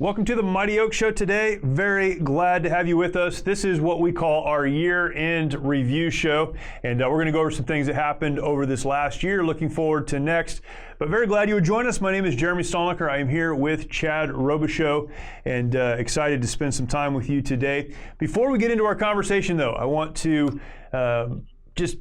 Welcome to the Mighty Oak Show today. Very glad to have you with us. This is what we call our year-end review show, and we're going to go over some things that happened over this last year. Looking forward to next, but very glad you would join us. My name is Jeremy Stalnecker. I am here with Chad Robichaux, and excited to spend some time with you today. Before we get into our conversation, though, I want to just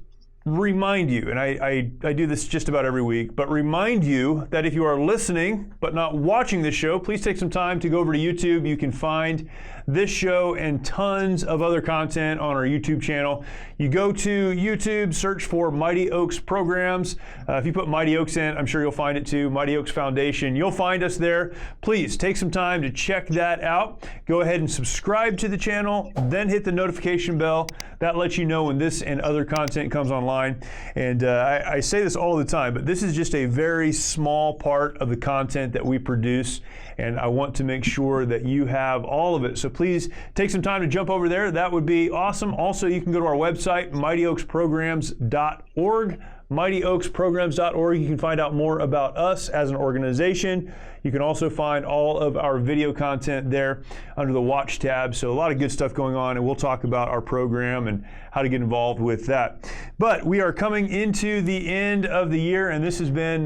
remind you, and I do this just about every week, but remind you that if you are listening but not watching this show, please take some time to go over to YouTube. You can find this show and tons of other content on our YouTube channel. You go to YouTube, search for Mighty Oaks Programs. If you put Mighty Oaks in, I'm sure you'll find it too. Mighty Oaks Foundation. You'll find us there. Please take some time to check that out. Go ahead and subscribe to the channel, then hit the notification bell. That lets you know when this and other content comes online. And I say this all the time, but this is just a very small part of the content that we produce, and I want to make sure that you have all of it. So please take some time to jump over there. That would be awesome. Also, you can go to our website, mightyoaksprograms.org. mightyoaksprograms.org. You can find out more about us as an organization. You can also find all of our video content there under the Watch tab. So a lot of good stuff going on, and we'll talk about our program and how to get involved with that. But we are coming into the end of the year, and this has been,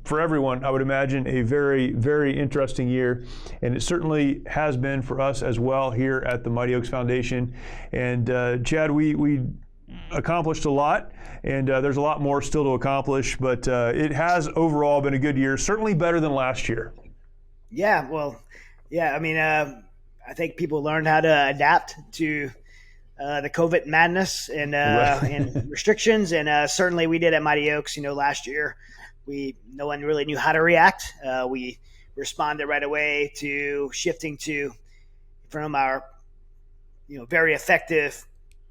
for everyone, I would imagine, a very, very interesting year. And it certainly has been for us as well here at the Mighty Oaks Foundation. And Chad, we accomplished a lot, and there's a lot more still to accomplish, but it has overall been a good year, certainly better than last year. Yeah, well, yeah, I mean, I think people learned how to adapt to the COVID madness and and restrictions, and certainly we did at Mighty Oaks. Last year, no one really knew how to react. We responded right away to shifting from our very effective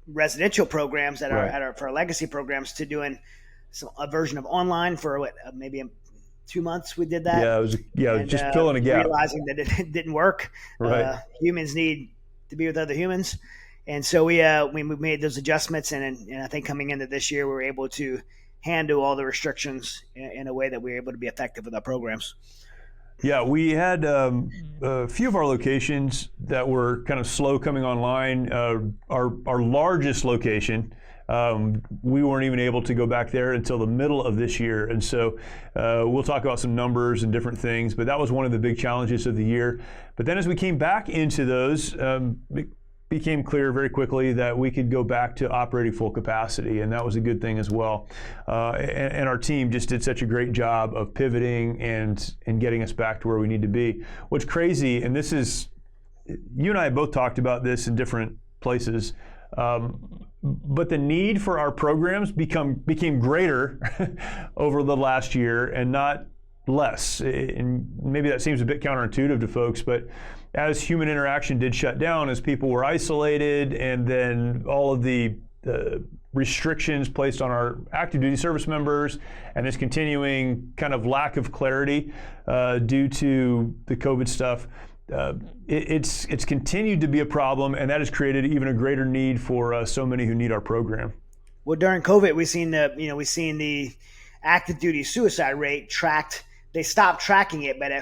residential programs that are for our legacy programs to doing a version of online for maybe 2 months. We did that. Yeah, it was just filling a gap. Realizing that it didn't work. Right. Humans need to be with other humans, and so we made those adjustments. And I think coming into this year, we were able to handle all the restrictions in a way that we were able to be effective with our programs. Yeah, we had a few of our locations that were kind of slow coming online. Our largest location, we weren't even able to go back there until the middle of this year. And so we'll talk about some numbers and different things, but that was one of the big challenges of the year. But then as we came back into those, it became clear very quickly that we could go back to operating full capacity, and that was a good thing as well. And our team just did such a great job of pivoting and getting us back to where we need to be. What's crazy, and this is, you and I both talked about this in different places, but the need for our programs became greater over the last year and not less. And maybe that seems a bit counterintuitive to folks, but as human interaction did shut down, as people were isolated, and then all of the restrictions placed on our active duty service members, and this continuing kind of lack of clarity due to the COVID stuff, it's continued to be a problem, and that has created even a greater need for so many who need our program. Well, during COVID, we've seen the active duty suicide rate tracked. They stopped tracking it, but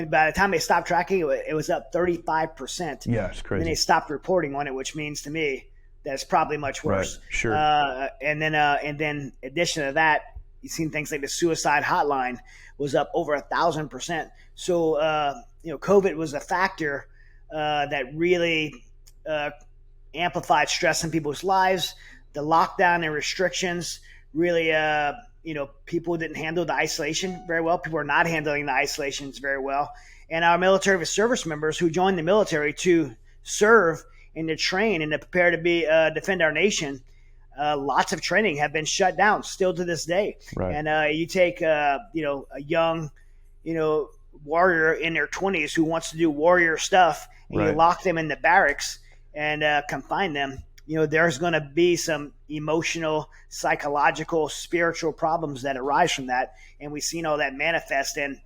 by the time they stopped tracking it, it was up 35%. Yeah, it's crazy. And they stopped reporting on it, which means to me that it's probably much worse. Right, sure. And then in addition to that, you've seen things like the suicide hotline was up over 1,000%. So COVID was a factor that really amplified stress in people's lives. The lockdown and restrictions really people didn't handle the isolation very well. People are not handling the isolations very well. And our military service members who joined the military to serve and to train and to prepare to defend our nation, lots of training have been shut down still to this day. Right. And you take a young warrior in their 20s who wants to do warrior stuff, and you lock them in the barracks and confine them. There's going to be some emotional, psychological, spiritual problems that arise from that. And we've seen all that manifest in,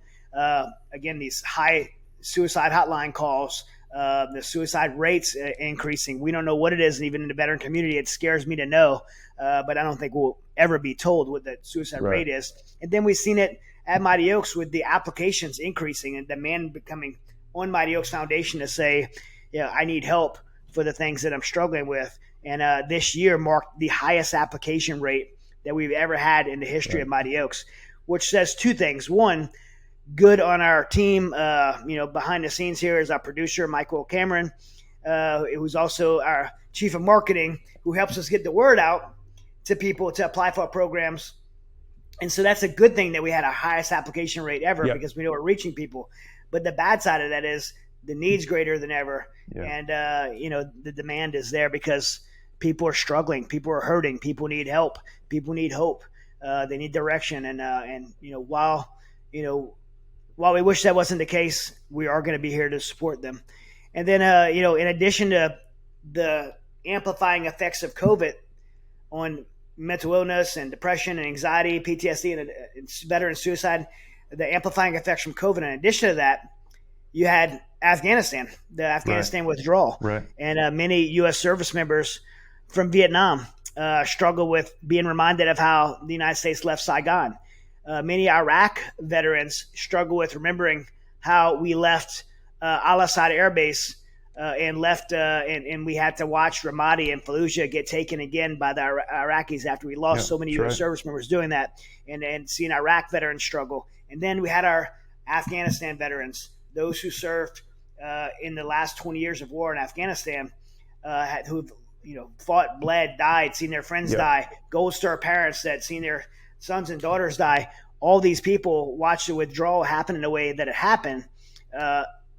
again, these high suicide hotline calls, the suicide rates increasing. We don't know what it is, and even in the veteran community, it scares me to know, but I don't think we'll ever be told what the suicide rate is. And then we've seen it at Mighty Oaks with the applications increasing and demand becoming on Mighty Oaks Foundation to say, I need help for the things that I'm struggling with. And this year marked the highest application rate that we've ever had in the history of Mighty Oaks, which says two things. One, good on our team. Behind the scenes here is our producer, Michael Cameron, who's also our chief of marketing, who helps us get the word out to people to apply for our programs. And so that's a good thing that we had our highest application rate ever because we know we're reaching people. But the bad side of that is the need's greater than ever. Yeah. And, the demand is there because people are struggling. People are hurting. People need help. People need hope. They need direction. And while we wish that wasn't the case, we are going to be here to support them. And then, in addition to the amplifying effects of COVID on mental illness and depression and anxiety, PTSD, and veteran suicide, the amplifying effects from COVID. In addition to that, you had Afghanistan, the Afghanistan withdrawal. Right. And many U.S. service members from Vietnam struggle with being reminded of how the United States left Saigon. Many Iraq veterans struggle with remembering how we left Al-Assad Air Base and left, and we had to watch Ramadi and Fallujah get taken again by the Iraqis after we lost so many U.S. service members doing that, and seeing Iraq veterans struggle. And then we had our Afghanistan veterans, those who served in the last 20 years of war in Afghanistan, who've fought, bled, died, seen their friends die, Gold Star parents that seen their sons and daughters die. All these people watched the withdrawal happen in the way that it happened.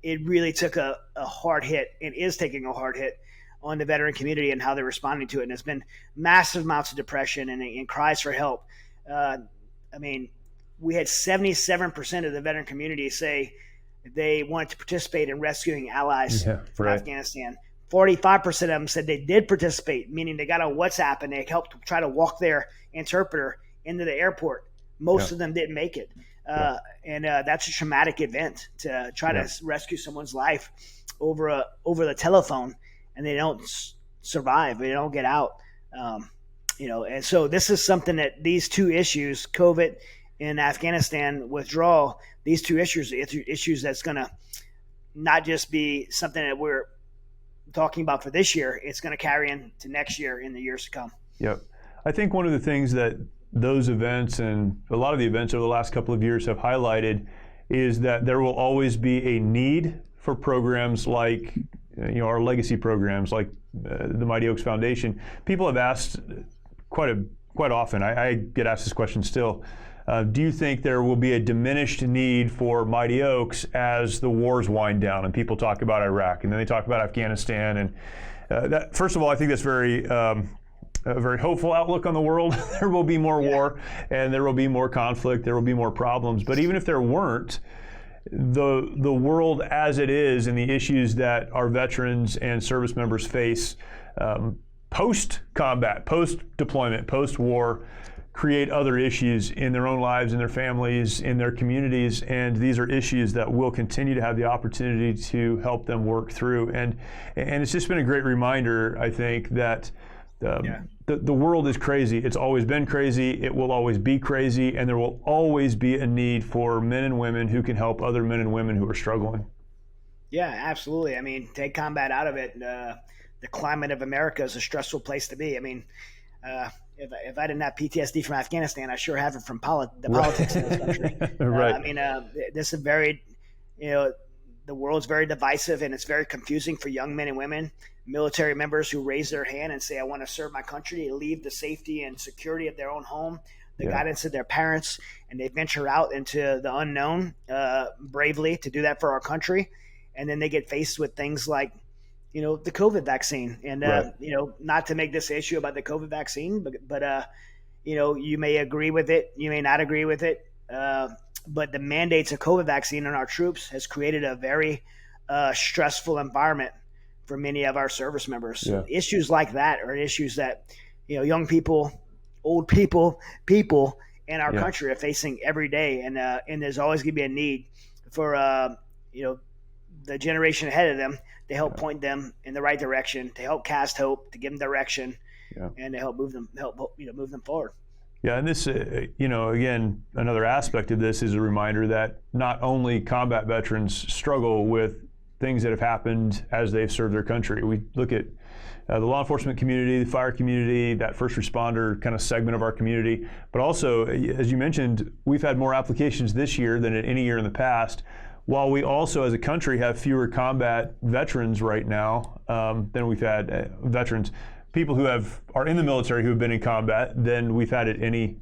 It really took a hard hit and is taking a hard hit on the veteran community and how they're responding to it. And there's been massive amounts of depression and cries for help. We had 77% of the veteran community say they wanted to participate in rescuing allies from Afghanistan. 45% of them said they did participate, meaning they got on WhatsApp and they helped try to walk their interpreter into the airport. Most of them didn't make it. And that's a traumatic event to try to rescue someone's life over the telephone, and they don't survive. They don't get out. And so this is something that these two issues, COVID and Afghanistan withdrawal, these two issues that's going to not just be something that we're talking about for this year, it's going to carry into next year in the years to come. Yep. I think one of the things that those events and a lot of the events over the last couple of years have highlighted is that there will always be a need for programs like our legacy programs like the Mighty Oaks Foundation. People have asked quite often, I get asked this question still, do you think there will be a diminished need for Mighty Oaks as the wars wind down and people talk about Iraq and then they talk about Afghanistan? And that, first of all, I think that's a very hopeful outlook on the world. There will be more war and there will be more conflict, there will be more problems. But even if there weren't, the world as it is and the issues that our veterans and service members face post-combat, post-deployment, post-war, create other issues in their own lives, in their families, in their communities, and these are issues that we'll continue to have the opportunity to help them work through. And it's just been a great reminder, I think, that the world is crazy. It's always been crazy. It will always be crazy. And there will always be a need for men and women who can help other men and women who are struggling. Yeah, absolutely. I mean, take combat out of it. The climate of America is a stressful place to be. I mean, if I didn't have PTSD from Afghanistan, I sure have it from the politics in this country. This is very, the world's very divisive and it's very confusing for young men and women. Military members who raise their hand and say, I want to serve my country, to leave the safety and security of their own home, the guidance of their parents, and they venture out into the unknown bravely to do that for our country. And then they get faced with things like, the COVID vaccine. And, not to make this issue about the COVID vaccine, but you may agree with it, you may not agree with it. But the mandates of COVID vaccine on our troops has created a very stressful environment for many of our service members. Yeah. Issues like that are issues that, young people, old people in our country are facing every day. And there's always going to be a need for, the generation ahead of them to help point them in the right direction, to help cast hope, to give them direction, and to help move them forward. Yeah, and this, again, another aspect of this is a reminder that not only combat veterans struggle with things that have happened as they've served their country. We look at the law enforcement community, the fire community, that first responder kind of segment of our community. But also, as you mentioned, we've had more applications this year than at any year in the past, while we also as a country have fewer combat veterans right now than we've had veterans. People who are in the military who have been in combat than we've had at in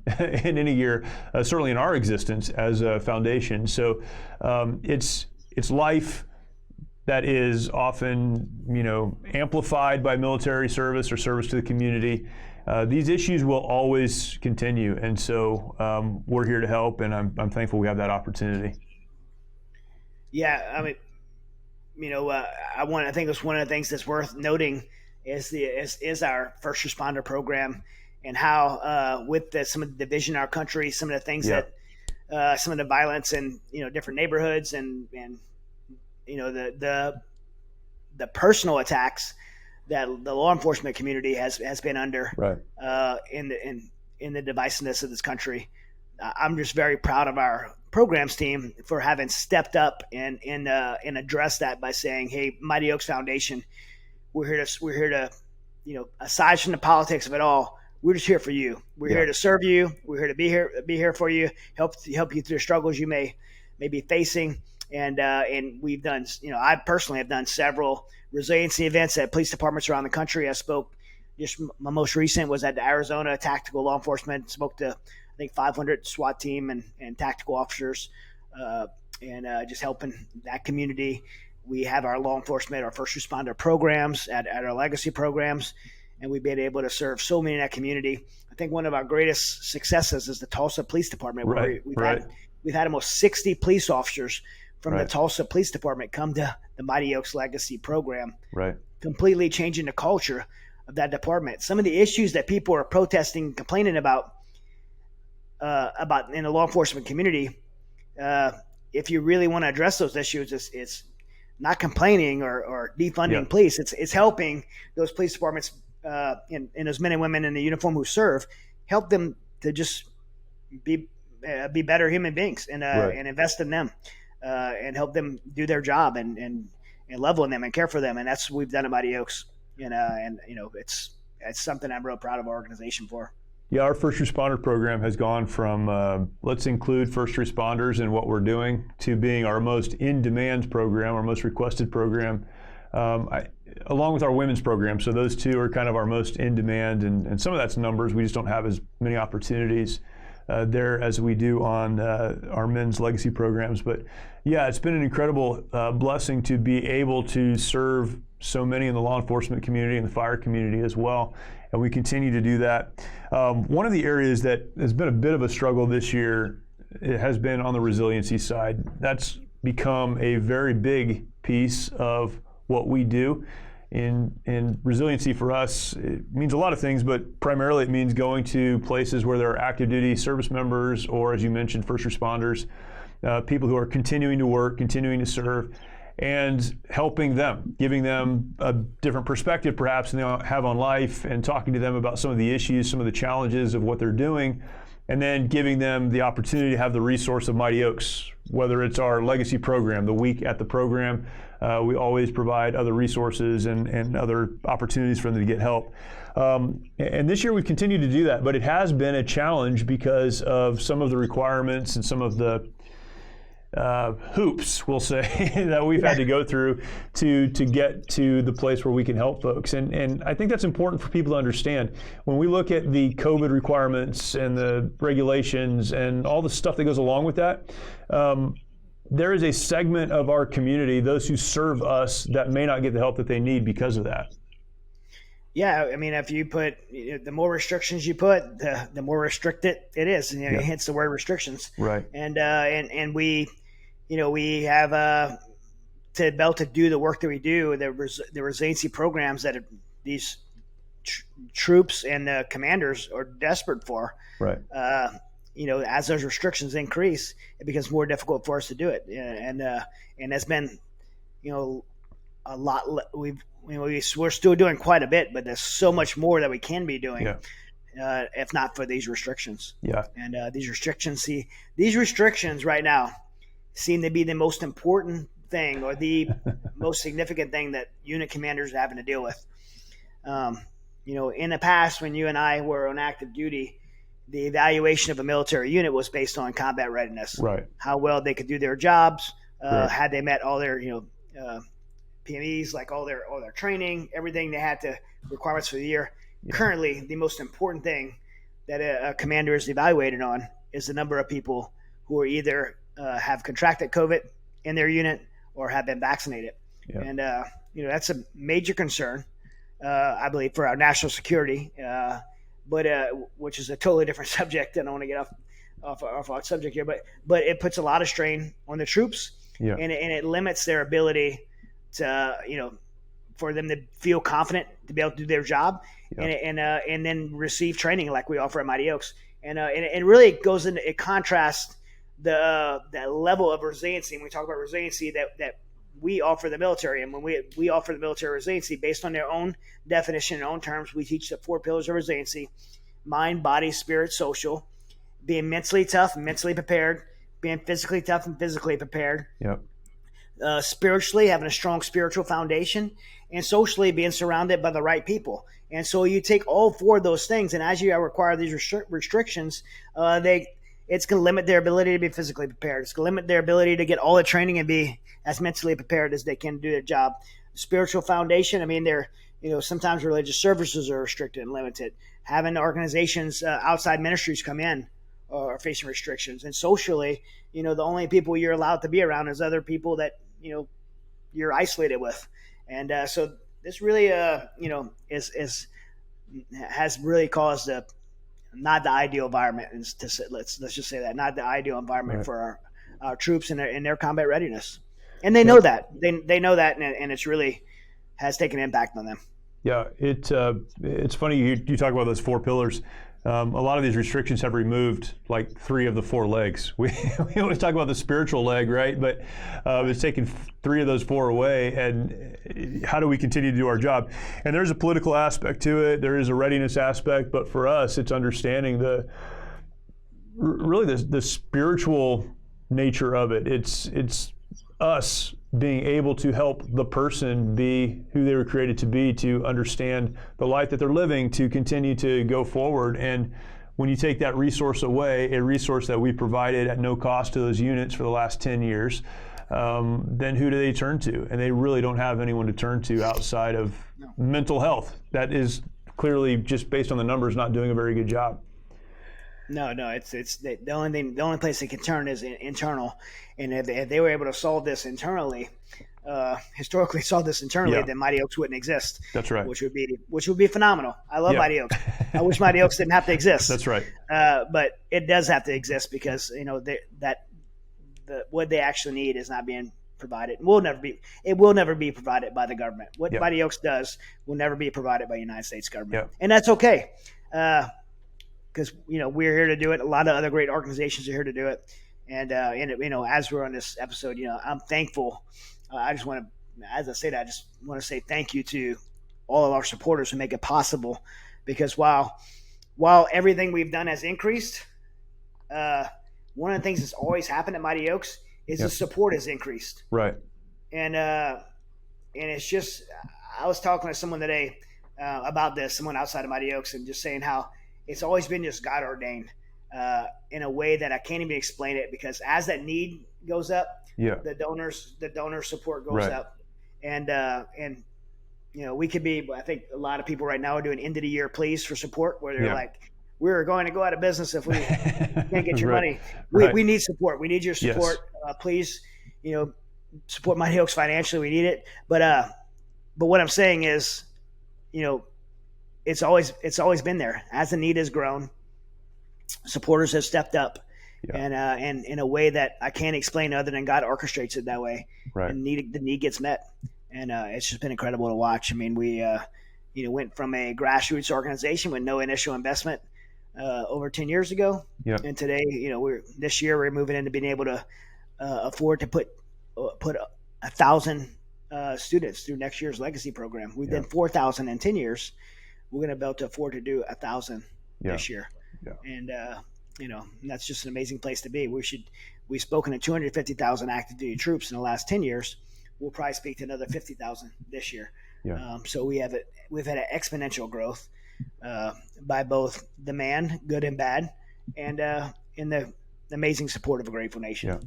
any year, certainly in our existence as a foundation. So it's life that is often, amplified by military service or service to the community. These issues will always continue, and so we're here to help, and I'm thankful we have that opportunity. Yeah, I mean, I think it's one of the things that's worth noting is our first responder program, and how with some of the division in our country, some of the things that some of the violence in different neighborhoods and the personal attacks that the law enforcement community has been under, right, in the divisiveness of this country. I'm just very proud of our programs team for having stepped up and addressed that by saying, "Hey, Mighty Oaks Foundation, we're here to, aside from the politics of it all, we're just here for you. We're here to serve you. We're here to be here for you, help you through the struggles you may be facing." And we've done, I personally have done several resiliency events at police departments around the country. I spoke, just my most recent was at the Arizona Tactical Law Enforcement, spoke to, I think, 500 SWAT team and tactical officers, and just helping that community. We have our law enforcement, our first responder programs at our legacy programs, and we've been able to serve so many in that community. I think one of our greatest successes is the Tulsa Police Department, where we've had almost 60 police officers from the Tulsa Police Department come to the Mighty Oaks Legacy program, completely changing the culture of that department. Some of the issues that people are protesting, complaining about in the law enforcement community, if you really want to address those issues, it's not complaining or defunding police. It's helping those police departments and those men and women in the uniform who serve, help them to just be better human beings and invest in them. And help them do their job and love on them and care for them. And that's what we've done at Mighty Oaks. And it's something I'm real proud of our organization for. Yeah, our first responder program has gone from let's include first responders in what we're doing to being our most in-demand program, our most requested program, along with our women's program. So those two are kind of our most in-demand, and some of that's numbers. We just don't have as many opportunities there as we do on our men's legacy programs. But yeah, it's been an incredible blessing to be able to serve so many in the law enforcement community and the fire community as well. And we continue to do that. One of the areas that has been a bit of a struggle this year, it has been on the resiliency side. That's become a very big piece of what we do. In resiliency for us, it means a lot of things, but primarily it means going to places where there are active duty service members, or as you mentioned, first responders, people who are continuing to work, continuing to serve, and helping them, giving them a different perspective perhaps than they have on life, and talking to them about some of the issues, some of the challenges of what they're doing, and then giving them the opportunity to have the resource of Mighty Oaks, whether it's our legacy program, the week at the program. We always provide other resources and other opportunities for them to get help. And this year we've continued to do that, but it has been a challenge because of some of the requirements and some of the hoops, we'll say, that we've had to go through to get to the place where we can help folks. And I think that's important for people to understand. When we look at the COVID requirements and the regulations and all the stuff that goes along with that, there is a segment of our community, those who serve us, that may not get the help that they need because of that. Yeah, I mean, if you put, the more restrictions you put, the more restricted it is. Hence the word restrictions. Right. And we, we have to be able to do the work that we do. The resiliency programs that these troops and commanders are desperate for. Right. As those restrictions increase, it becomes more difficult for us to do it. And that's been, a lot. We're still doing quite a bit, but there's so much more that we can be doing, if not for these restrictions. Yeah. And these restrictions right now seem to be the most important thing, or the most significant thing that unit commanders are having to deal with. In the past, when you and I were on active duty, the evaluation of a military unit was based on combat readiness, right? How well they could do their jobs, had they met all their PMEs, like all their training, everything they had to requirements for the year. Yeah. Currently, the most important thing that a commander is evaluated on is the number of people who are either have contracted COVID in their unit or have been vaccinated. Yeah. And that's a major concern, I believe, for our national security. But which is a totally different subject. I don't want to get off our subject here, but it puts a lot of strain on the troops, yeah. and it limits their ability to for them to feel confident to be able to do their job, yeah. and then receive training like we offer at Mighty Oaks, and it really goes into, it contrasts the level of resiliency. When we talk about resiliency that we offer the military, and when we offer the military resiliency based on their own definition and own terms, we teach the 4 pillars of resiliency: mind, body, spirit, social. Being mentally tough and mentally prepared, being physically tough and physically prepared. Yep. Spiritually, having a strong spiritual foundation, and socially being surrounded by the right people. And so you take all 4 of those things, and as you require these restrictions, it's going to limit their ability to be physically prepared. It's going to limit their ability to get all the training and be as mentally prepared as they can to do their job. Spiritual foundation, I mean, sometimes religious services are restricted and limited. Having organizations, outside ministries come in are facing restrictions. And socially, the only people you're allowed to be around is other people that, you're isolated with. And so this really, has really caused not the ideal environment. Let's just say that, not the ideal environment, right, for our troops and their combat readiness. And they know that. They know that, and it's really has taken an impact on them. Yeah, it's funny you talk about those 4 pillars. A lot of these restrictions have removed like 3 of the 4 legs. We always talk about the spiritual leg, right? But it's taken 3 of those 4 away. And how do we continue to do our job? And there's a political aspect to it. There is a readiness aspect. But for us, it's understanding the spiritual nature of it. It's us being able to help the person be who they were created to be, to understand the life that they're living, to continue to go forward. And when you take that resource away, a resource that we provided at no cost to those units for the last 10 years, then who do they turn to? And they really don't have anyone to turn to outside of mental health. That is clearly, just based on the numbers, not doing a very good job. No, it's the only place they can turn is internal, and if they were able to solve this internally, historically solve this internally, then Mighty Oaks wouldn't exist. That's right. Which would be phenomenal. I love Mighty Oaks. I wish Mighty Oaks didn't have to exist. That's right. But it does have to exist because what they actually need is not being provided. It will never be provided by the government. What Mighty Oaks does will never be provided by the United States government, and that's okay. Because we're here to do it. A lot of other great organizations are here to do it, and as we're on this episode, I'm thankful. I just want to, as I say that, I just want to say thank you to all of our supporters who make it possible. Because while everything we've done has increased, one of the things that's always happened at Mighty Oaks is the support has increased. Right. And it's just, I was talking to someone today about this, someone outside of Mighty Oaks, and just saying how it's always been just God ordained in a way that I can't even explain it, because as that need goes up, the donor support goes up, and we could be. I think a lot of people right now are doing end of the year pleas for support, where they're like, "We're going to go out of business if we can't get your money. We need support. We need your support. Please, support Mighty Oaks financially. We need it." But what I'm saying is, it's always been there. As the need has grown, supporters have stepped up, and in a way that I can't explain other than God orchestrates it that way. Right. And the need gets met, and it's just been incredible to watch. I mean, we went from a grassroots organization with no initial investment over 10 years ago, and today, this year we're moving into being able to afford to put 1,000 students through next year's legacy program. We've done 4,000 in 10 years. We're going to be able to afford to do 1,000 this year. And, that's just an amazing place to be. We've spoken to 250,000 active duty troops in the last 10 years. we'll probably speak to another 50,000 this year. Yeah. So we've had an exponential growth by both demand, good and bad, and in the amazing support of a grateful nation. Yeah.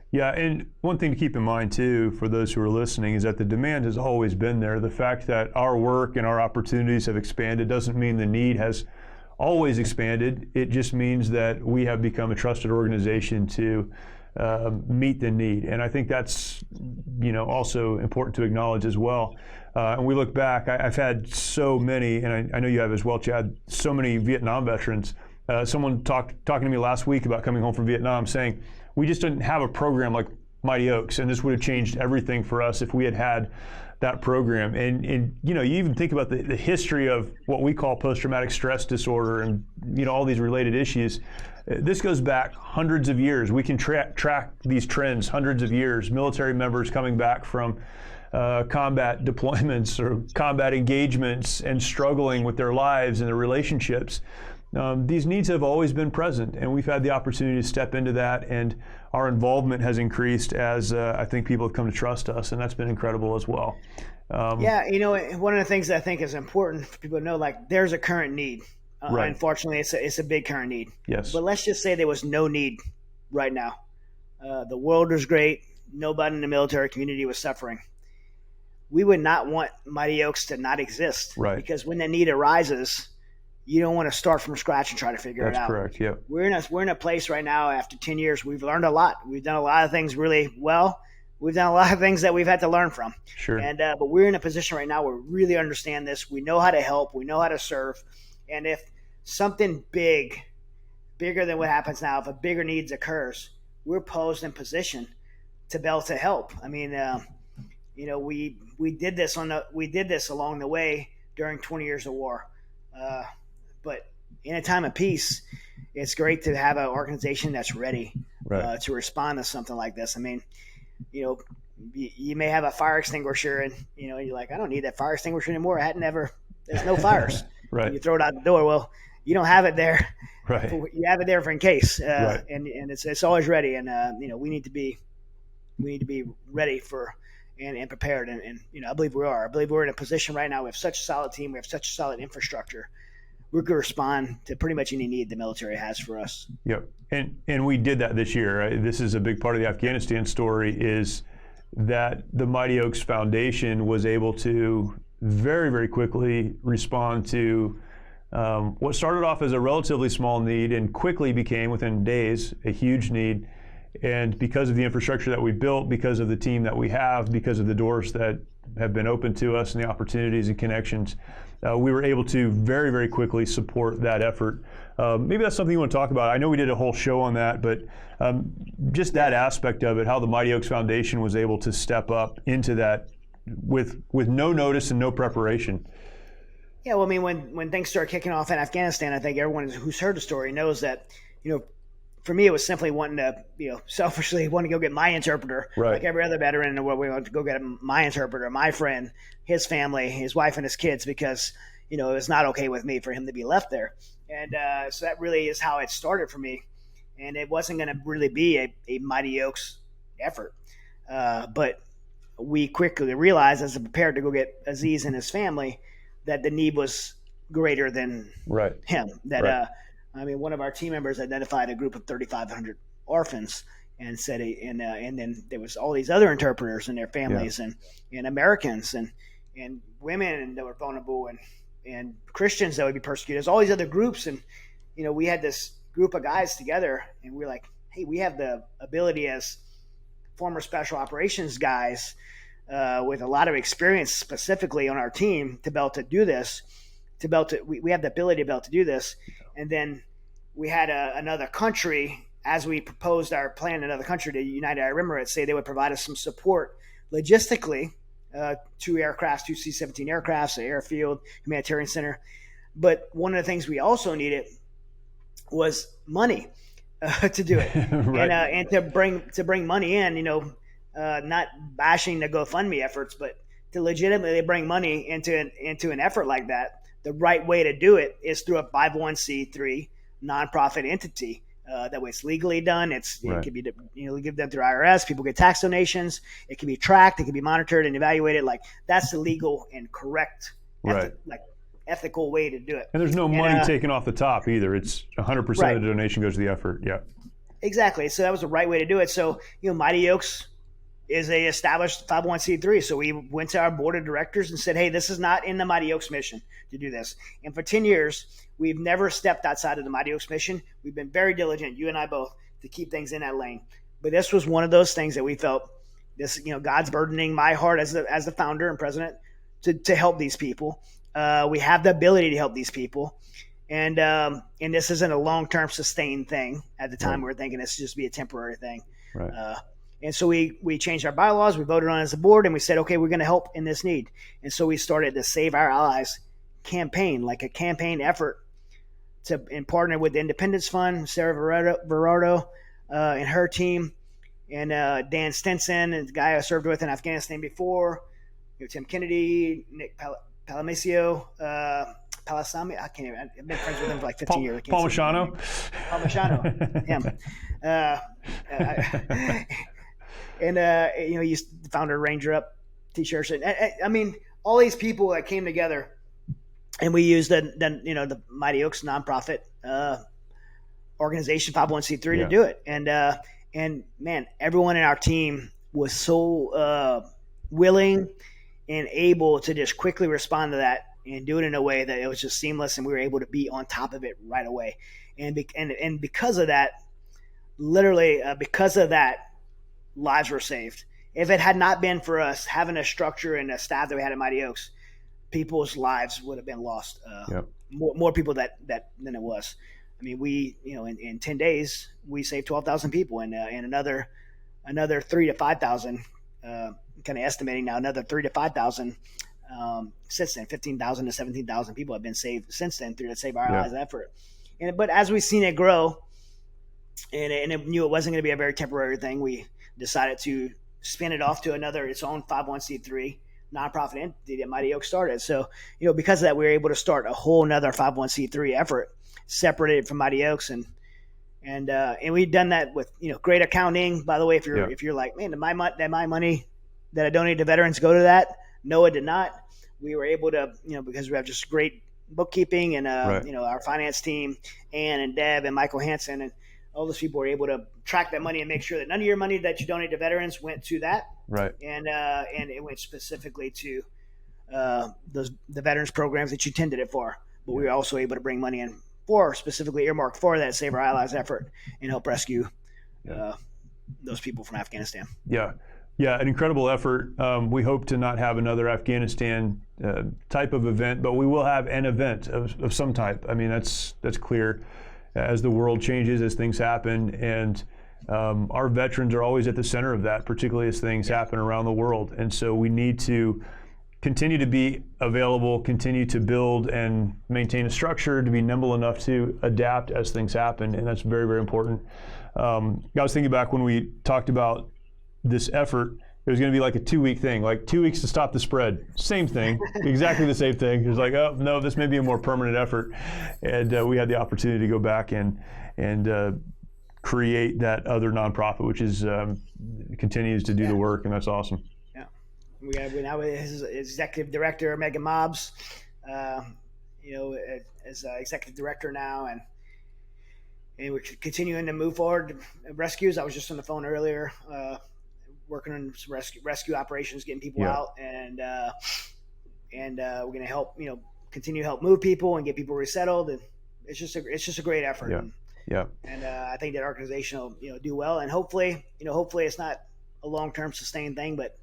Yeah, and one thing to keep in mind too, for those who are listening, is that the demand has always been there. The fact that our work and our opportunities have expanded doesn't mean the need has always expanded. It just means that we have become a trusted organization to meet the need. And I think that's, also important to acknowledge as well. And we look back, I've had so many, and I know you have as well, Chad, so many Vietnam veterans. Someone talking to me last week about coming home from Vietnam saying, we just didn't have a program like Mighty Oaks, and this would have changed everything for us if we had had that program. And you even think about the history of what we call post-traumatic stress disorder and all these related issues. This goes back hundreds of years. We can track these trends hundreds of years. Military members coming back from combat deployments or combat engagements and struggling with their lives and their relationships. These needs have always been present, and we've had the opportunity to step into that, and our involvement has increased as I think people have come to trust us, and that's been incredible as well. One of the things that I think is important for people to know, like, there's a current need. Right. Unfortunately, it's a big current need. Yes. But let's just say there was no need right now. The world was great. Nobody in the military community was suffering. We would not want Mighty Oaks to not exist. Right. Because when the need arises, you don't want to start from scratch and try to figure it out. That's correct. Yeah. We're in a place right now after 10 years. We've learned a lot. We've done a lot of things really well. We've done a lot of things that we've had to learn from. Sure. And but we're in a position right now where we really understand this. We know how to help. We know how to serve. And if something bigger than what happens now, if a bigger needs occurs, we're posed in position to be able to help. I mean, we did this along the way during 20 years of war. But in a time of peace, it's great to have an organization that's ready to respond to something like this. I mean, you may have a fire extinguisher and, you're like, I don't need that fire extinguisher anymore. There's no fires. Right. You throw it out the door. Well, you don't have it there. Right. You have it there for in case. Right. And it's always ready. And, we need to be ready for and prepared. And I believe we are. I believe we're in a position right now. We have such a solid team. We have such a solid infrastructure. We're going to respond to pretty much any need the military has for us. Yep. And we did that this year. Right? This is a big part of the Afghanistan story, is that the Mighty Oaks Foundation was able to very, very quickly respond to what started off as a relatively small need and quickly became, within days, a huge need. And because of the infrastructure that we built, because of the team that we have, because of the doors that have been open to us and the opportunities and connections, we were able to very, very quickly support that effort. Maybe that's something you want to talk about. I know we did a whole show on that, but just that aspect of it, how the Mighty Oaks Foundation was able to step up into that with no notice and no preparation. Yeah, well, I mean, when things started kicking off in Afghanistan, I think everyone who's heard the story knows that, for me, it was simply wanting to, selfishly wanting to go get my interpreter. Right. Like every other veteran in the world, we wanted to go get my interpreter, my friend, his family, his wife and his kids, because, it was not okay with me for him to be left there. And so that really is how it started for me. And it wasn't going to really be a Mighty Oaks effort. But we quickly realized, as I prepared to go get Aziz and his family, that the need was greater than him. That one of our team members identified a group of 3,500 orphans and said, and then there was all these other interpreters and their families and Americans and women that were vulnerable and Christians that would be persecuted. There's all these other groups, and we had this group of guys together, and we were like, hey, we have the ability as former special operations guys with a lot of experience specifically on our team to be able to do this. We have the ability to be able to do this. And then we had another country, as we proposed our plan, another country, the United Arab Emirates, say they would provide us some support logistically, 2 aircrafts, 2 C-17 aircrafts, an airfield, humanitarian center. But one of the things we also needed was money to do it. Right. And to bring money in, not bashing the GoFundMe efforts, but to legitimately bring money into an effort like that. The right way to do it is through a 501c3 nonprofit entity That way it's legally done. It Right. can be, give them through IRS. People get tax donations. It can be tracked. It can be monitored and evaluated. Like, that's the legal and correct, Right. ethical way to do it. And there's no money taken off the top either. It's 100% Right. of the donation goes to the effort. Yeah. Exactly. So that was the right way to do it. So, Mighty Oaks is a established 501c3. So we went to our board of directors and said, hey, this is not in the Mighty Oaks mission to do this. And for 10 years, we've never stepped outside of the Mighty Oaks mission. We've been very diligent, you and I both, to keep things in that lane. But this was one of those things that we felt this, God's burdening my heart as the founder and president to help these people. We have the ability to help these people. And this isn't a long-term sustained thing. At the time, we were thinking this would just be a temporary thing. Right. And so we changed our bylaws. We voted on it as a board, and we said, okay, we're going to help in this need. And so we started the Save Our Allies campaign, like a campaign effort and partner with the Independence Fund, Sarah Verardo and her team, and Dan Stinson, and the guy I served with in Afghanistan before, Tim Kennedy, Nick Palamisio, Palasami. I can't even. I've been friends with him for like 15 years. Palmisano, him. He's the founder of Ranger Up T-shirts. And I mean, all these people that came together, and we used the Mighty Oaks nonprofit organization 501c3 to do it. And man, everyone in our team was so willing and able to just quickly respond to that and do it in a way that it was just seamless, and we were able to be on top of it right away. And because of that, literally because of that, lives were saved. If it had not been for us having a structure and a staff that we had at Mighty Oaks, people's lives would have been lost. More people than it was. I mean, we, in 10 days, we saved 12,000 people, and another 3,000 to 5,000, kind of estimating now, another 3,000 to 5,000 since then. 15,000 to 17,000 people have been saved since then through the Save Our Allies effort. But as we've seen it grow, and it knew it wasn't going to be a very temporary thing, we decided to spin it off to its own 501c3 nonprofit entity that Mighty Oaks started. So, because of that, we were able to start a whole nother 501c3 effort separated from Mighty Oaks. And we've done that with, great accounting. By the way, if you're like, man, did my money that I donated to veterans go to that? No, it did not. We were able to, because we have just great bookkeeping and, our finance team, Ann and Deb and Michael Hansen, and all those people were able to track that money and make sure that none of your money that you donate to veterans went to that. Right. And it went specifically to the veterans programs that you tended it for. But we were also able to bring money in specifically earmarked for that Save Our Allies effort and help rescue those people from Afghanistan. Yeah. Yeah, an incredible effort. We hope to not have another Afghanistan type of event, but we will have an event of some type. I mean, that's clear as the world changes, as things happen, and our veterans are always at the center of that, particularly as things happen around the world. And so we need to continue to be available, continue to build and maintain a structure, to be nimble enough to adapt as things happen, and that's very, very important. I was thinking back when we talked about this effort, it was going to be like a 2-week thing, like 2 weeks to stop the spread. Same thing, exactly the same thing. It was like, oh no, this may be a more permanent effort, and we had the opportunity to go back and create that other nonprofit, which is continues to do the work, and that's awesome. Yeah, we now his executive director Megan Mobbs, as executive director now, and we're continuing to move forward. Rescues. I was just on the phone earlier. Working on some rescue operations, getting people out, and we're going to help, continue to help move people and get people resettled, and it's just a great effort. And I think that organization will, do well, and hopefully it's not a long-term sustained thing, but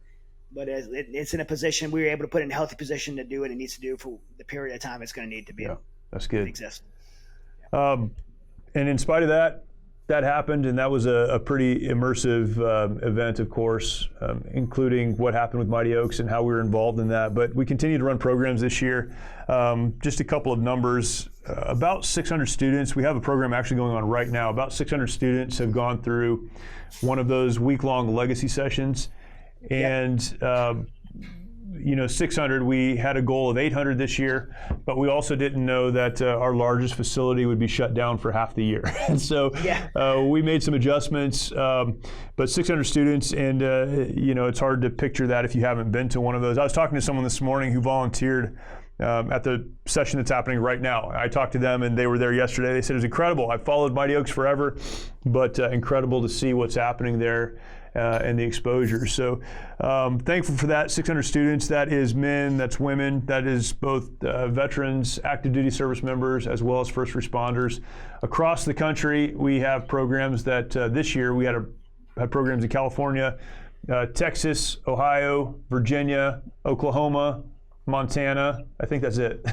it's in a position we were able to put it in a healthy position to do what it needs to do for the period of time it's going to need to be. That's good. Exist. And in spite of that happened, and that was a pretty immersive event, of course, including what happened with Mighty Oaks and how we were involved in that. But we continue to run programs this year. Just a couple of numbers, about 600 students. We have a program actually going on right now. About 600 students have gone through one of those week-long legacy sessions. And 600. We had a goal of 800 this year, but we also didn't know that our largest facility would be shut down for half the year. And so we made some adjustments, but 600 students, and it's hard to picture that if you haven't been to one of those. I was talking to someone this morning who volunteered at the session that's happening right now. I talked to them, and they were there yesterday. They said it was incredible. I've followed Mighty Oaks forever, but incredible to see what's happening there and the exposure. So thankful for that. 600 students. That is men, that's women, that is both veterans, active duty service members, as well as first responders. Across the country, we have programs that this year we had programs in California, Texas, Ohio, Virginia, Oklahoma, Montana. I think that's it.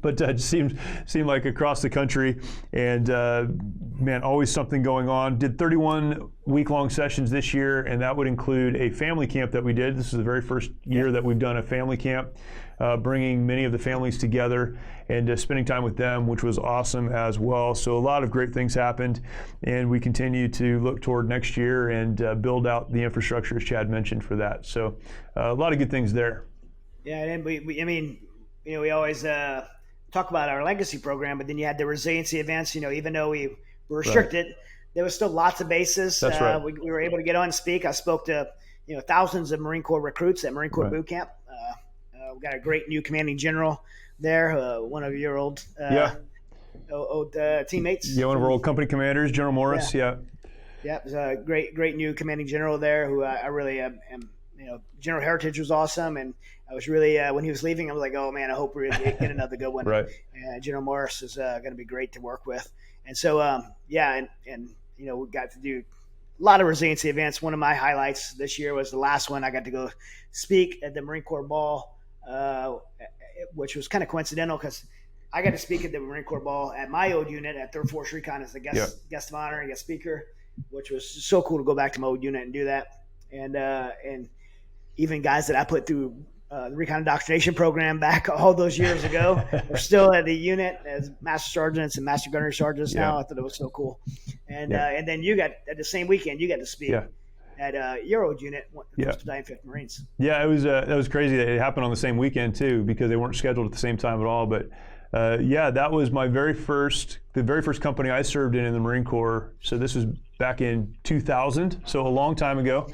But it seemed like across the country, and man, always something going on. Did 31 week-long sessions this year, and that would include a family camp that we did. This is the very first year that we've done a family camp, bringing many of the families together and spending time with them, which was awesome as well. So a lot of great things happened, and we continue to look toward next year and build out the infrastructure, as Chad mentioned, for that. So a lot of good things there. Yeah, and we always talk about our legacy program, but then you had the resiliency events. Even though we were restricted, there was still lots of bases. That's right. We were able to get on and speak. I spoke to thousands of Marine Corps recruits at Marine Corps boot camp. We got a great new commanding general there, one of your old teammates. Yeah, one of our old company commanders, General Morris. Yeah. Yeah, it was a great new commanding general there, who I really am. General Heritage was awesome, and I was really when he was leaving, I was like, oh man, I hope we get another good one. Right. General Morris is going to be great to work with, and so and we got to do a lot of resiliency events. One of my highlights this year was the last one. I got to go speak at the Marine Corps Ball, which was kind of coincidental because I got to speak at the Marine Corps Ball at my old unit at 3rd Force Recon as the guest of honor and guest speaker, which was so cool to go back to my old unit and do that. And even guys that I put through the Recon Indoctrination program back all those years ago are still at the unit as Master Sergeants and Master Gunnery Sergeants now. I thought it was so cool. And then you got, at the same weekend, you got to speak at your old unit, 1st Battalion, 5th Marines. Yeah, it was that was crazy that it happened on the same weekend too, because they weren't scheduled at the same time at all. But that was the very first company I served in the Marine Corps. So this was back in 2000, so a long time ago,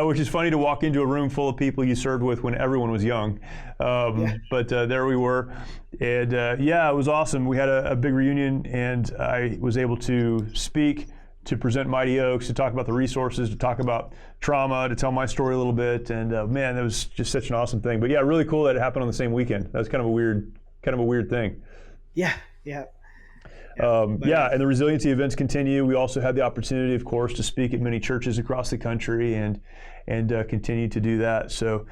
which is funny to walk into a room full of people you served with when everyone was young. But there we were. And it was awesome. We had a big reunion, and I was able to speak, to present Mighty Oaks, to talk about the resources, to talk about trauma, to tell my story a little bit. And man, that was just such an awesome thing. But yeah, really cool that it happened on the same weekend. That was kind of a weird thing. Yeah. And the resiliency events continue. We also had the opportunity, of course, to speak at many churches across the country and continue to do that. So,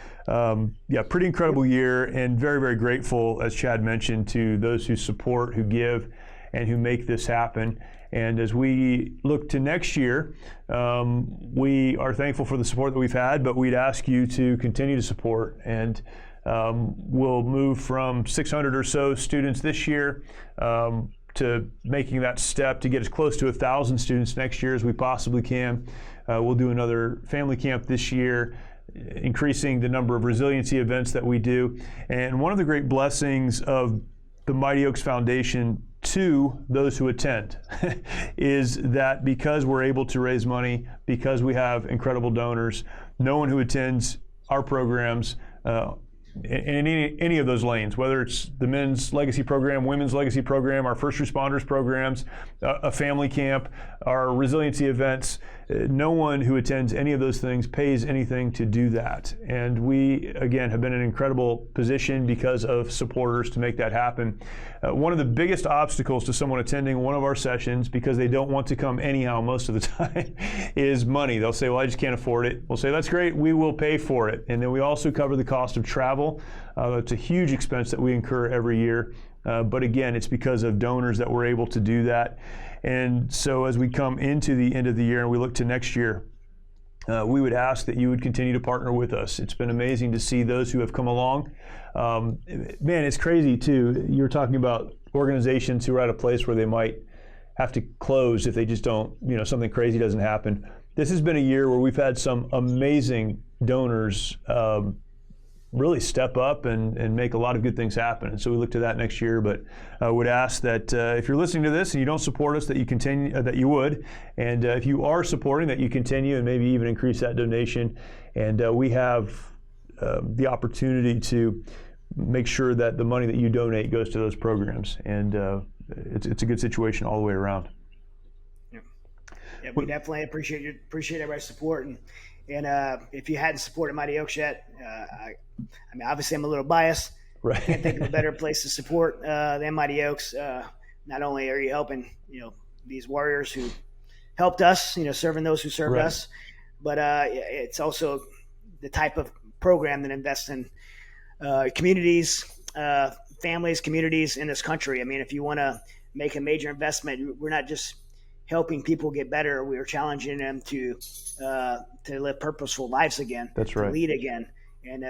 pretty incredible year, and very, very grateful, as Chad mentioned, to those who support, who give, and who make this happen. And as we look to next year, we are thankful for the support that we've had, but we'd ask you to continue to support. And we'll move from 600 or so students this year to making that step to get as close to 1,000 students next year as we possibly can. We'll do another family camp this year, increasing the number of resiliency events that we do. And one of the great blessings of the Mighty Oaks Foundation to those who attend is that because we're able to raise money, because we have incredible donors, no one who attends our programs in any of those lanes, whether it's the men's legacy program, women's legacy program, our first responders programs, a family camp, our resiliency events, no one who attends any of those things pays anything to do that. And we, again, have been in an incredible position because of supporters to make that happen. One of the biggest obstacles to someone attending one of our sessions, because they don't want to come anyhow most of the time, is money. They'll say, well, I just can't afford it. We'll say, that's great, we will pay for it. And then we also cover the cost of travel. It's a huge expense that we incur every year. But again, it's because of donors that we're able to do that. And so as we come into the end of the year and we look to next year, we would ask that you would continue to partner with us. It's been amazing to see those who have come along. Man, it's crazy too. You were talking about organizations who are at a place where they might have to close if they just don't, something crazy doesn't happen. This has been a year where we've had some amazing donors really step up and make a lot of good things happen. And so we look to that next year. But I would ask that if you're listening to this and you don't support us, that you continue, that you would. And if you are supporting, that you continue and maybe even increase that donation. And we have the opportunity to make sure that the money that you donate goes to those programs. And it's a good situation all the way around. Yeah, we definitely appreciate everybody's support, and if you hadn't supported Mighty Oaks yet, I mean, obviously I'm a little biased. Right. Can't think of a better place to support than Mighty Oaks. Not only are you helping, these warriors who helped us, serving those who served Right. us, but it's also the type of program that invests in communities, families, communities in this country. I mean, if you want to make a major investment, we're not just helping people get better. We are challenging them to live purposeful lives again. That's right. To lead again, and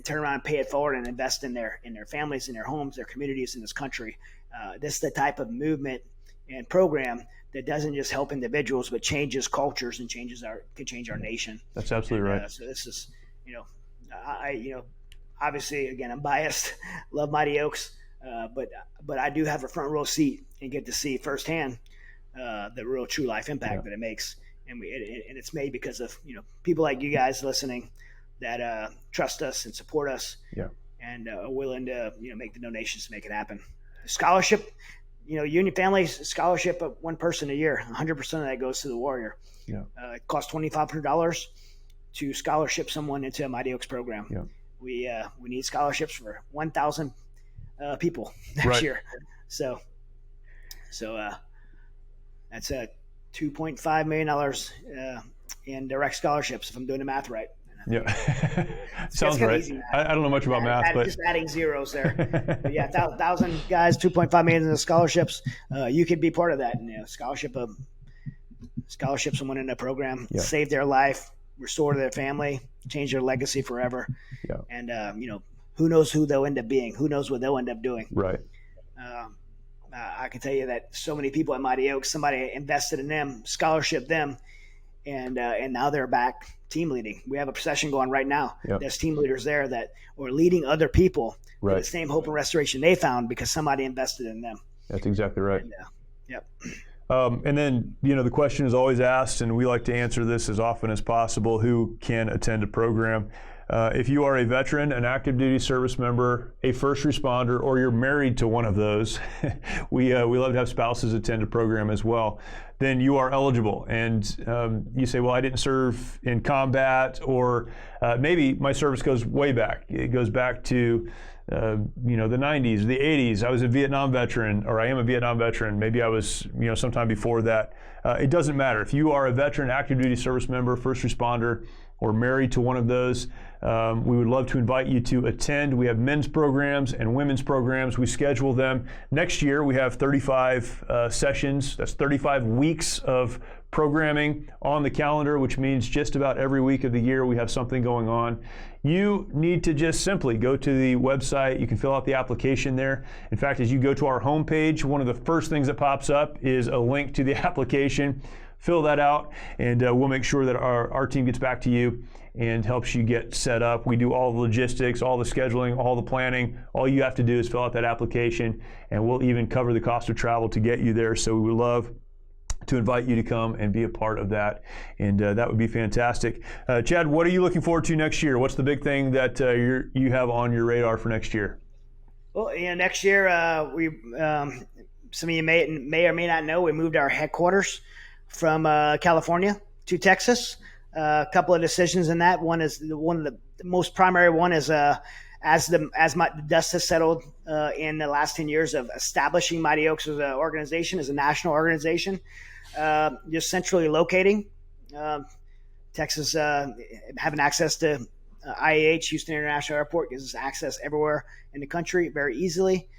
turn around and pay it forward and invest in their families, in their homes, their communities in this country. This is the type of movement and program that doesn't just help individuals, but changes cultures and can change our nation. That's absolutely right. So this is, obviously, again, I'm biased. Love Mighty Oaks, but I do have a front row seat and get to see firsthand the real true life impact that it makes, and it's made because of people like you guys listening that trust us and support us, and are willing to make the donations to make it happen. Scholarship, Union Families scholarship of one person a year, 100% of that goes to the warrior. It costs $2,500 to scholarship someone into a Mighty Oaks program. We need scholarships for 1,000 people next year, so that's $2.5 million in direct scholarships, if I'm doing the math right. Yeah, sounds right. I don't know much about math, but just adding zeros there. But 1,000 guys, $2.5 million in scholarships. You could be part of that. Scholarship someone in a program, save their life, restore their family, change their legacy forever. And who knows who they'll end up being? Who knows what they'll end up doing? Right. I can tell you that so many people at Mighty Oaks, somebody invested in them, scholarship them, and now they're back team leading. We have a session going right now. There's team leaders there that are leading other people to the same hope and restoration they found because somebody invested in them. That's exactly right. And, and then, the question is always asked, and we like to answer this as often as possible: who can attend a program? If you are a veteran, an active duty service member, a first responder, or you're married to one of those, we love to have spouses attend a program as well, then you are eligible. And you say, well, I didn't serve in combat, or maybe my service goes way back. It goes back to the 90s, the 80s. I was a Vietnam veteran, or I am a Vietnam veteran. Maybe I was, sometime before that. It doesn't matter. If you are a veteran, active duty service member, first responder, or married to one of those, we would love to invite you to attend. We have men's programs and women's programs. We schedule them. Next year, we have 35 sessions. That's 35 weeks of programming on the calendar, which means just about every week of the year we have something going on. You need to just simply go to the website. You can fill out the application there. In fact, as you go to our homepage, one of the first things that pops up is a link to the application. Fill that out, and we'll make sure that our team gets back to you and helps you get set up. We do all the logistics, all the scheduling, all the planning. All you have to do is fill out that application, and we'll even cover the cost of travel to get you there. So we would love to invite you to come and be a part of that, and that would be fantastic. Chad, what are you looking forward to next year? What's the big thing that you have on your radar for next year? Well, next year, some of you may or may not know, we moved our headquarters from California to Texas. A couple of decisions in that. One of the most primary one is as the dust has settled in the last 10 years of establishing Mighty Oaks as an organization, as a national organization, just centrally locating. Texas having access to IAH, Houston International Airport, gives us access everywhere in the country very easily.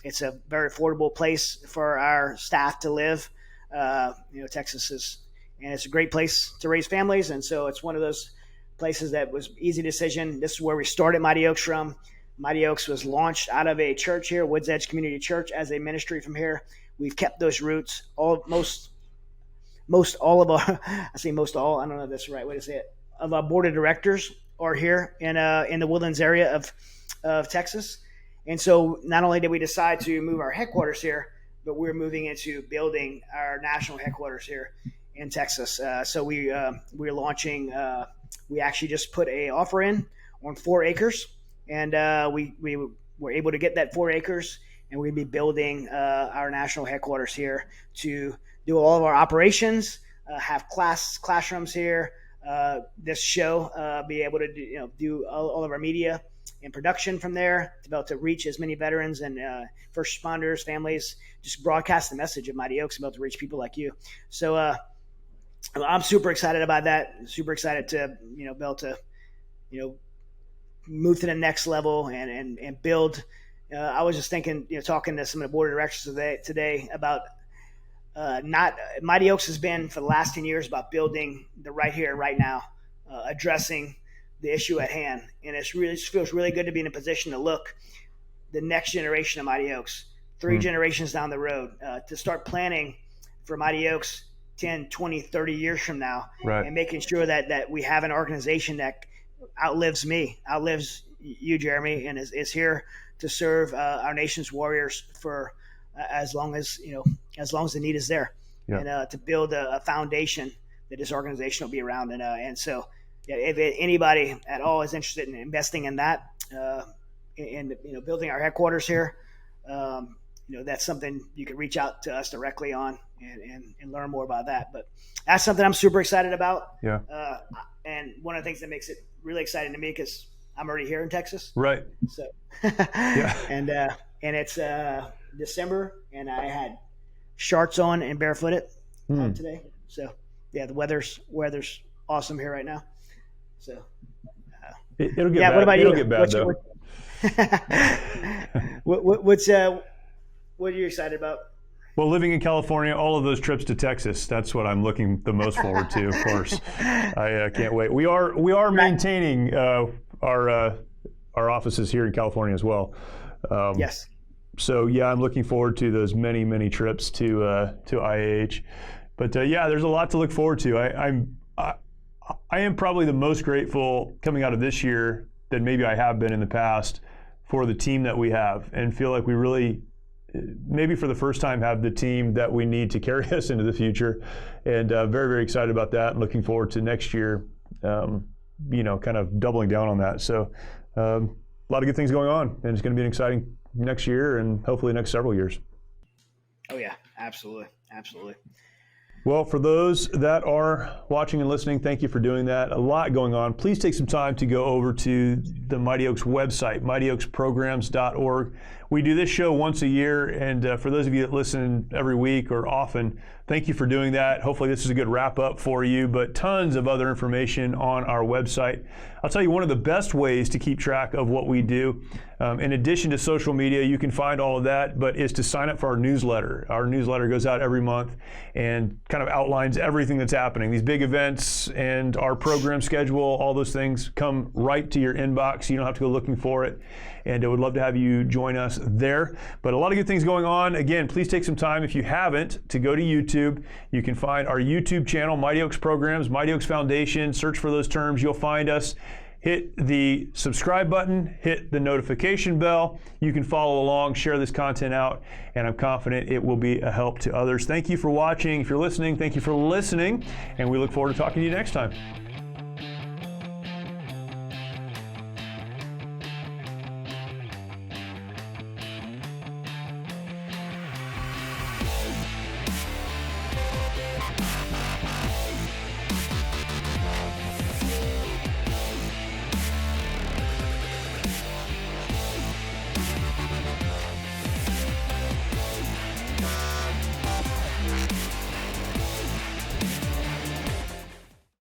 It's a very affordable place for our staff to live. Texas is, and it's a great place to raise families, and so it's one of those places that was easy decision. This is where we started Mighty Oaks from. Mighty Oaks was launched out of a church here, Woods Edge Community Church, as a ministry from here. We've kept those roots. Most all of our, I say most all, I don't know if that's the right way to say it, of our board of directors are here in the Woodlands area of Texas. And so not only did we decide to move our headquarters here, but we're moving into building our national headquarters here in Texas. So we're launching. We actually just put an offer in on 4 acres, and we were able to get that 4 acres, and we'll be building our national headquarters here to do all of our operations, have classrooms here. This show, be able to do all of our media and production from there, to be able to reach as many veterans and first responders, families, just broadcast the message of Mighty Oaks, and be able to reach people like you. So I'm super excited about that. Super excited to be able to move to the next level and build. I was just thinking, talking to some of the board of directors today about Mighty Oaks has been for the last 10 years about building the right here, right now, addressing the issue at hand. And it feels really good to be in a position to look the next generation of Mighty Oaks, 3 generations down the road, to start planning for Mighty Oaks 10, 20, 30 years from now, right, and making sure that we have an organization that outlives you, Jeremy, and is here to serve our nation's warriors for as long as the need is there, and to build a foundation that this organization will be around. And so, if anybody at all is interested in investing in that, in building our headquarters here, that's something you can reach out to us directly on and learn more about that. But that's something I'm super excited about. Yeah. And one of the things that makes it really exciting to me, because I'm already here in Texas. Right. So, yeah. And it's December, and I had shorts on and barefooted today. So yeah, the weather's awesome here right now. So it'll get bad. What about it'll you? get bad though. What are you excited about? Well, living in California, all of those trips to Texas, that's what I'm looking the most forward to, of course. I can't wait. We are maintaining our offices here in California as well. Yes. So yeah, I'm looking forward to those many trips to IAH. But yeah, there's a lot to look forward to. I am probably the most grateful coming out of this year than maybe I have been in the past for the team that we have, and feel like we really, maybe for the first time, have the team that we need to carry us into the future. And very excited about that, and looking forward to next year, kind of doubling down on that. So a lot of good things going on, and it's going to be an exciting next year, and hopefully next several years. Oh yeah, absolutely. Well, for those that are watching and listening, thank you for doing that. A lot going on. Please take some time to go over to the Mighty Oaks website, mightyoaksprograms.org. We do this show once a year, and for those of you that listen every week or often, thank you for doing that. Hopefully this is a good wrap up for you, but tons of other information on our website. I'll tell you one of the best ways to keep track of what we do, in addition to social media, you can find all of that, but is to sign up for our newsletter. Our newsletter goes out every month and kind of outlines everything that's happening. These big events and our program schedule, all those things come right to your inbox. You don't have to go looking for it. And I would love to have you join us there. But a lot of good things going on. Again, please take some time, if you haven't, to go to YouTube. You can find our YouTube channel, Mighty Oaks Programs, Mighty Oaks Foundation. Search for those terms. You'll find us. Hit the subscribe button, hit the notification bell. You can follow along, share this content out, and I'm confident it will be a help to others. Thank you for watching. If you're listening, thank you for listening, and we look forward to talking to you next time.